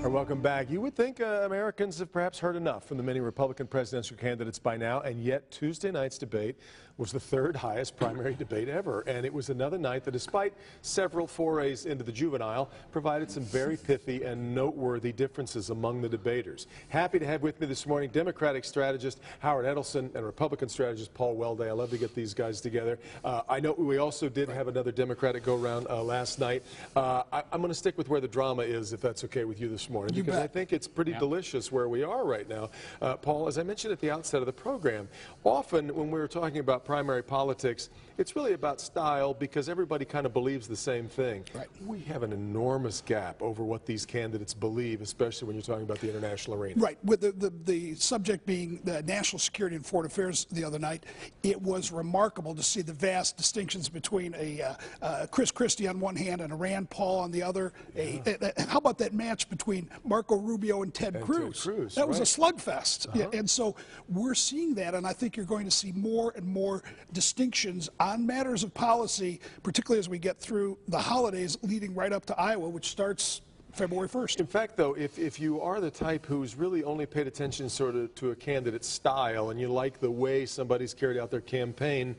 And welcome back. You would think Americans have perhaps heard enough from the many Republican presidential candidates by now, and yet Tuesday night's debate was the third highest primary debate ever. And it was another night that, despite several forays into the juvenile, provided some very pithy and noteworthy differences among the debaters. Happy to have with me this morning Democratic strategist Howard Edelson and Republican strategist Paul Welday. I love to get these guys together. I know we also did have another Democratic go-round last night. I'm going to stick with where the drama is, if that's okay with you this morning, because I think it's pretty delicious where we are right now. Paul, as I mentioned at the outset of the program, often when we're talking about primary politics, it's really about style because everybody kind of believes the same thing. Right. We have an enormous gap over what these candidates believe, especially when you're talking about the international arena. Right. With the subject being the national security and foreign affairs the other night, it was remarkable to see the vast distinctions between a Chris Christie on one hand and a Rand Paul on the other. How about that match between Marco Rubio and Ted Cruz? That was a slugfest. And so we're seeing that, and I think you're going to see more and more distinctions on matters of policy, particularly as we get through the holidays leading right up to Iowa, which starts February 1st. In fact, though, if you are the type who's really only paid attention sort of to a candidate's style and you like the way somebody's carried out their campaign,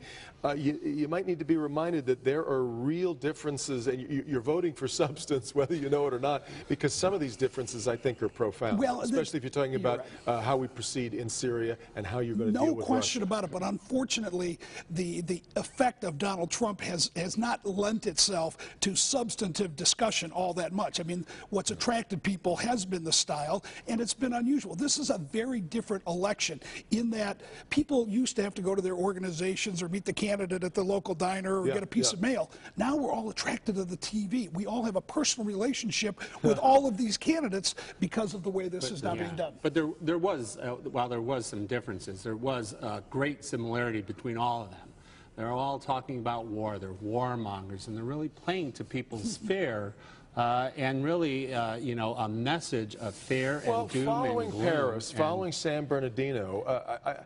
you might need to be reminded that there are real differences, and you're voting for substance whether you know it or not, because some of these differences, I think, are profound, especially if you're talking about how we proceed in Syria and how you're going to deal with No question about it, but unfortunately, the effect of Donald Trump has not lent itself to substantive discussion all that much. I mean, what's attracted people has been the style, and it's been unusual. This is a very different election in that people used to have to go to their organizations or meet the candidate at the local diner or get a piece of mail. Now we're all attracted to the TV. We all have a personal relationship with all of these candidates because of the way this is now being done. But there was, while there was some differences, there was a great similarity between all of them. They're all talking about war. They're warmongers, and they're really playing to people's fear. And really, you know, a message of fear and doom following and gloom. Paris, following San Bernardino,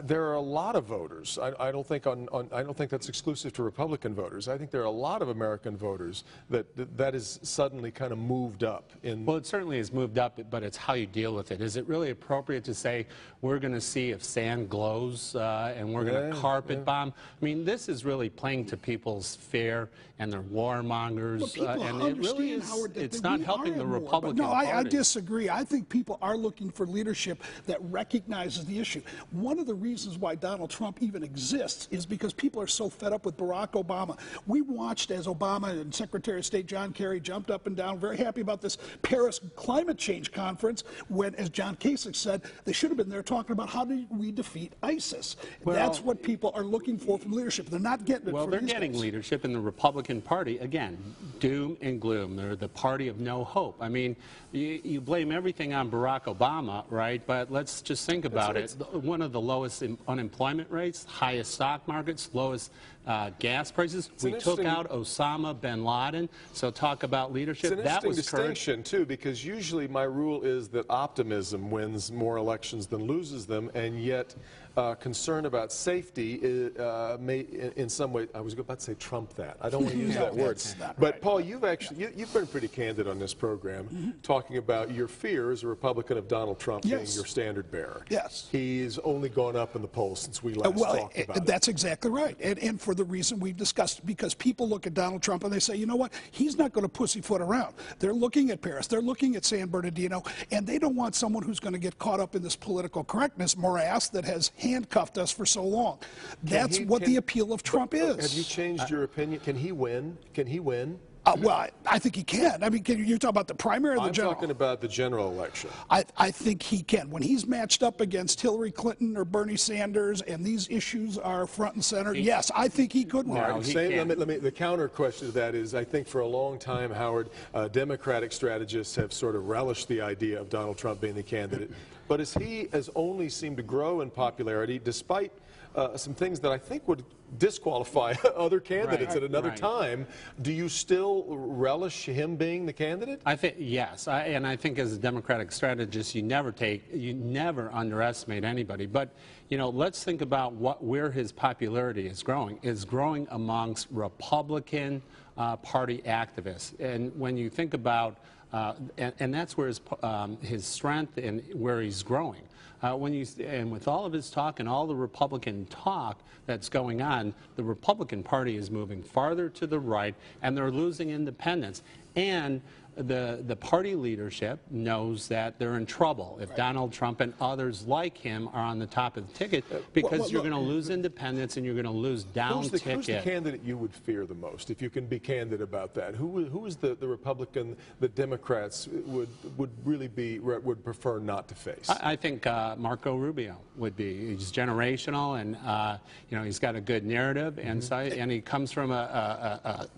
there are a lot of voters. I don't think that's exclusive to Republican voters. I think there are a lot of American voters that is suddenly kind of moved up. Well, it certainly has moved up, but it's how you deal with it. Is it really appropriate to say we're going to see if sand glows and we're going to carpet bomb? I mean, this is really playing to people's fear and their warmongers, and it really is. Howard, it's not helping the Republican Party. No, I disagree. I think people are looking for leadership that recognizes the issue. One of the reasons why Donald Trump even exists is because people are so fed up with Barack Obama. We watched as Obama and Secretary of State John Kerry jumped up and down, very happy about this Paris climate change conference, when, as John Kasich said, they should have been there talking about how do we defeat ISIS. Well, that's what people are looking for from leadership. They're not getting it from they're getting leadership in the Republican Party. Again, doom and gloom. They're the party of no hope. I mean, you blame everything on Barack Obama, right? But let's just think about it. One of the lowest unemployment rates, highest stock markets, lowest gas prices. We took out Osama bin Laden. So talk about leadership. It's an interesting distinction, too, because usually my rule is that optimism wins more elections than loses them, and yet concern about safety may, in some way, I was about to say trump that. I don't want to use that word. But Paul, you've been pretty candid on this program, talking about your fear as a Republican of Donald Trump being your standard bearer. Yes. He's only gone up in the polls since we last talked about it. That's exactly right. And for the reason we've discussed, because people look at Donald Trump and they say, you know what, he's not going to pussyfoot around. They're looking at Paris, they're looking at San Bernardino, and they don't want someone who's going to get caught up in this political correctness morass that has handcuffed us for so long. That's what the appeal of Trump is. Have you changed your opinion? Can he win? Can he win? Well, I think he can. I mean, you talk about the primary or the general? I'm talking about the general election. I think he can. When he's matched up against Hillary Clinton or Bernie Sanders and these issues are front and center, yes, I think he could win. The counter question to that is, I think for a long time, Howard, Democratic strategists have sort of relished the idea of Donald Trump being the candidate. But as he has only seemed to grow in popularity, despite some things that I think would disqualify other candidates at another time, do you still relish him being the candidate? I think yes, and I think as a Democratic strategist, you never underestimate anybody. But you know, let's think about where his popularity is growing. It's growing amongst Republican party activist. And when you think about, and that's where his strength and where he's growing. And with all of his talk and all the Republican talk that's going on, the Republican Party is moving farther to the right, and they're losing independence. And the party leadership knows that they're in trouble if Donald Trump and others like him are on the top of the ticket, because you're going to lose independence and you're going to lose down ticket. Who's the candidate you would fear the most, if you can be candid about that? Who is the Republican that Democrats would really would prefer not to face? I think Marco Rubio would be. He's generational, and you know, he's got a good narrative, and he comes from a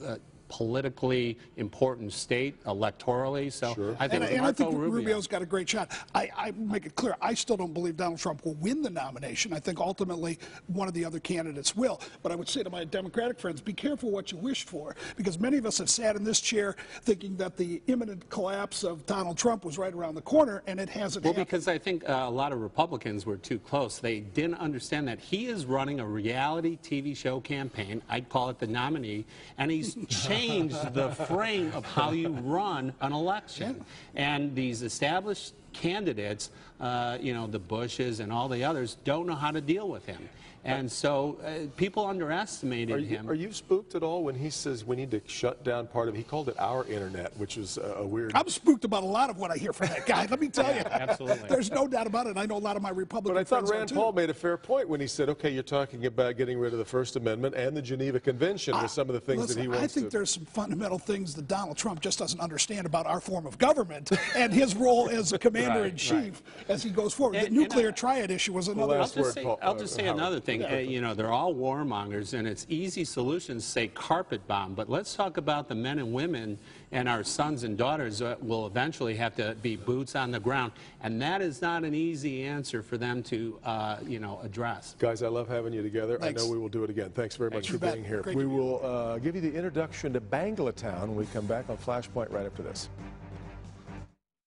politically important state electorally, so I think Marco Rubio's got a great shot. I make it clear, I still don't believe Donald Trump will win the nomination. I think ultimately one of the other candidates will. But I would say to my Democratic friends, be careful what you wish for, because many of us have sat in this chair thinking that the imminent collapse of Donald Trump was right around the corner, and it hasn't happened. Well, because I think a lot of Republicans were too close. They didn't understand that he is running a reality TV show campaign. I'd call it the nominee, and he's changed the frame of how you run an election. And these established candidates, you know, the Bushes and all the others, don't know how to deal with him. And so people underestimated him. Are you spooked at all when he says we need to shut down part of it? He called it our internet, which is a weird... I'm spooked about a lot of what I hear from that guy, let me tell you. Absolutely. There's no doubt about it. I know a lot of my Republican friends. But I thought Rand Paul made a fair point when he said, okay, you're talking about getting rid of the First Amendment and the Geneva Convention with some of the things that he wants to... I think there's some fundamental things that Donald Trump just doesn't understand about our form of government and his role as a commander-in-chief as he goes forward. The nuclear triad issue was another... I'll just say another thing. You know, they're all warmongers, and it's easy solutions to say carpet bomb, but let's talk about the men and women and our sons and daughters that will eventually have to be boots on the ground, and that is not an easy answer for them to, you know, address. Guys, I love having you together. Thanks. I know we will do it again. Thanks very much for being here. Great we will give you the introduction to Bangalatown when we come back on Flashpoint right after this.